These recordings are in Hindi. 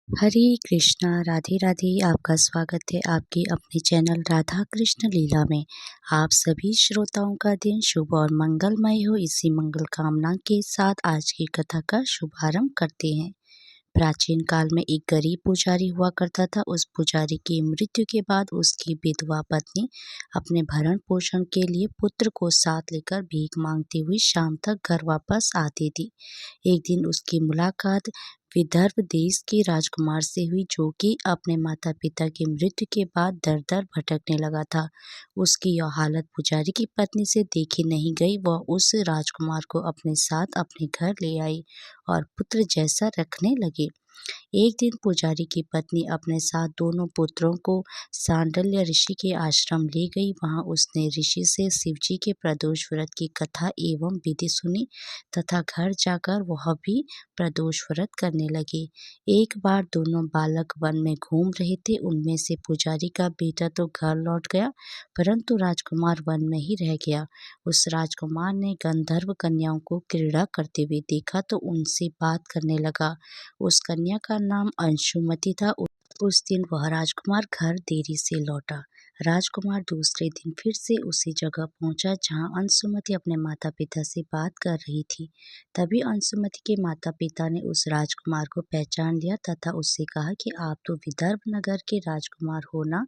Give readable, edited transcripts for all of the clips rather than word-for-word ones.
हरे कृष्णा, राधे राधे। आपका स्वागत है आपके अपने चैनल राधा कृष्ण लीला में। आप सभी श्रोताओं का दिन शुभ और मंगलमय हो, इसी मंगल कामना के साथ आज की कथा का शुभारंभ करते हैं। प्राचीन काल में एक गरीब पुजारी हुआ करता था। उस पुजारी की मृत्यु के बाद उसकी विधवा पत्नी अपने भरण पोषण के लिए पुत्र को साथ लेकर भीख मांगती हुई शाम तक घर वापस आती थी। एक दिन उसकी मुलाकात विदर्भ देश के राजकुमार से हुई, जो कि अपने माता पिता की मृत्यु के बाद दर दर भटकने लगा था। उसकी यह हालत पुजारी की पत्नी से देखी नहीं गई। वह उस राजकुमार को अपने साथ अपने घर ले आई और पुत्र जैसा रखने लगे। एक दिन पुजारी की पत्नी अपने साथ दोनों पुत्रों को सांडल्य ऋषि के आश्रम ले गई। वहां उसने ऋषि से शिवजी के प्रदोष व्रत की कथा एवं विधि सुनी तथा घर जाकर वह भी प्रदोष व्रत करने लगी। एक बार दोनों बालक वन में घूम रहे थे। उनमें से पुजारी का बेटा तो घर लौट गया, परंतु राजकुमार वन में ही रह गया। उस राजकुमार ने गंधर्व कन्याओं को क्रीड़ा करते हुए देखा तो उनसे बात करने लगा। उस कन्या का नाम अंशुमति था। उस दिन वह राजकुमार घर देरी से लौटा। राजकुमार दूसरे दिन फिर से उसी जगह पहुंचा जहां अंशुमति अपने माता पिता से बात कर रही थी। तभी अंशुमति के माता पिता ने उस राजकुमार को पहचान लिया तथा उससे कहा कि आप तो विदर्भ नगर के राजकुमार हो ना,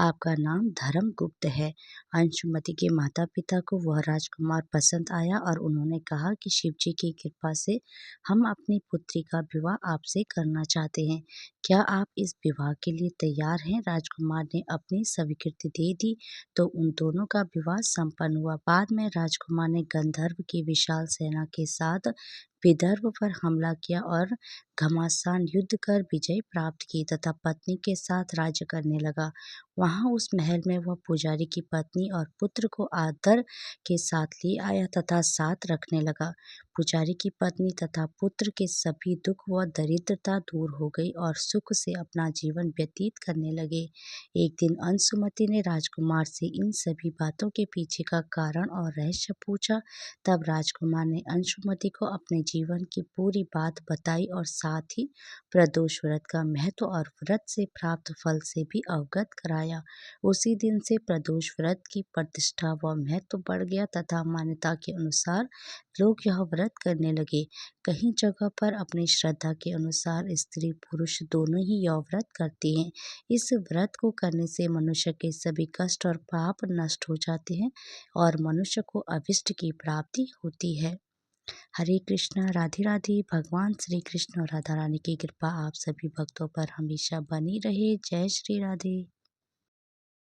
आपका नाम धर्मगुप्त है। अंशुमति के माता पिता को वह राजकुमार पसंद आया और उन्होंने कहा कि शिवजी की कृपा से हम अपनी पुत्री का विवाह आपसे करना चाहते हैं। क्या आप इस विवाह के लिए तैयार हैं? राजकुमार ने अपनी स्वीकृति दे दी तो उन दोनों का विवाह संपन्न हुआ। बाद में राजकुमार ने गंधर्व की विशाल सेना के साथ विदर्भ पर हमला किया और घमासान युद्ध कर विजय प्राप्त की तथा पत्नी के साथ राज्य करने लगा। वहां उस महल में वह पुजारी की पत्नी और पुत्र को आदर के साथ ले आया तथा साथ रखने लगा। पुजारी की पत्नी तथा पुत्र के सभी दुख व दरिद्रता दूर हो गई और सुख से अपना जीवन व्यतीत करने लगे। एक दिन अंशुमति ने राजकुमार से इन सभी बातों के पीछे का कारण और रहस्य पूछा। तब राजकुमार ने अंशुमति को अपने जीवन की पूरी बात बताई और साथ ही प्रदोष व्रत का महत्व और व्रत से प्राप्त फल से भी अवगत कराया। उसी दिन से प्रदोष व्रत की प्रतिष्ठा व महत्व बढ़ गया तथा मान्यता के अनुसार लोग यह व्रत करने लगे। कहीं जगह पर अपनी श्रद्धा के अनुसार स्त्री पुरुष दोनों ही यह व्रत करते हैं। इस व्रत को करने से मनुष्य के सभी कष्ट और पाप नष्ट हो जाते हैं और मनुष्य को अभिष्ट की प्राप्ति होती है। हरे कृष्णा, राधे राधे। भगवान श्री कृष्ण और राधा रानी की कृपा आप सभी भक्तों पर हमेशा बनी रहे। जय श्री राधे।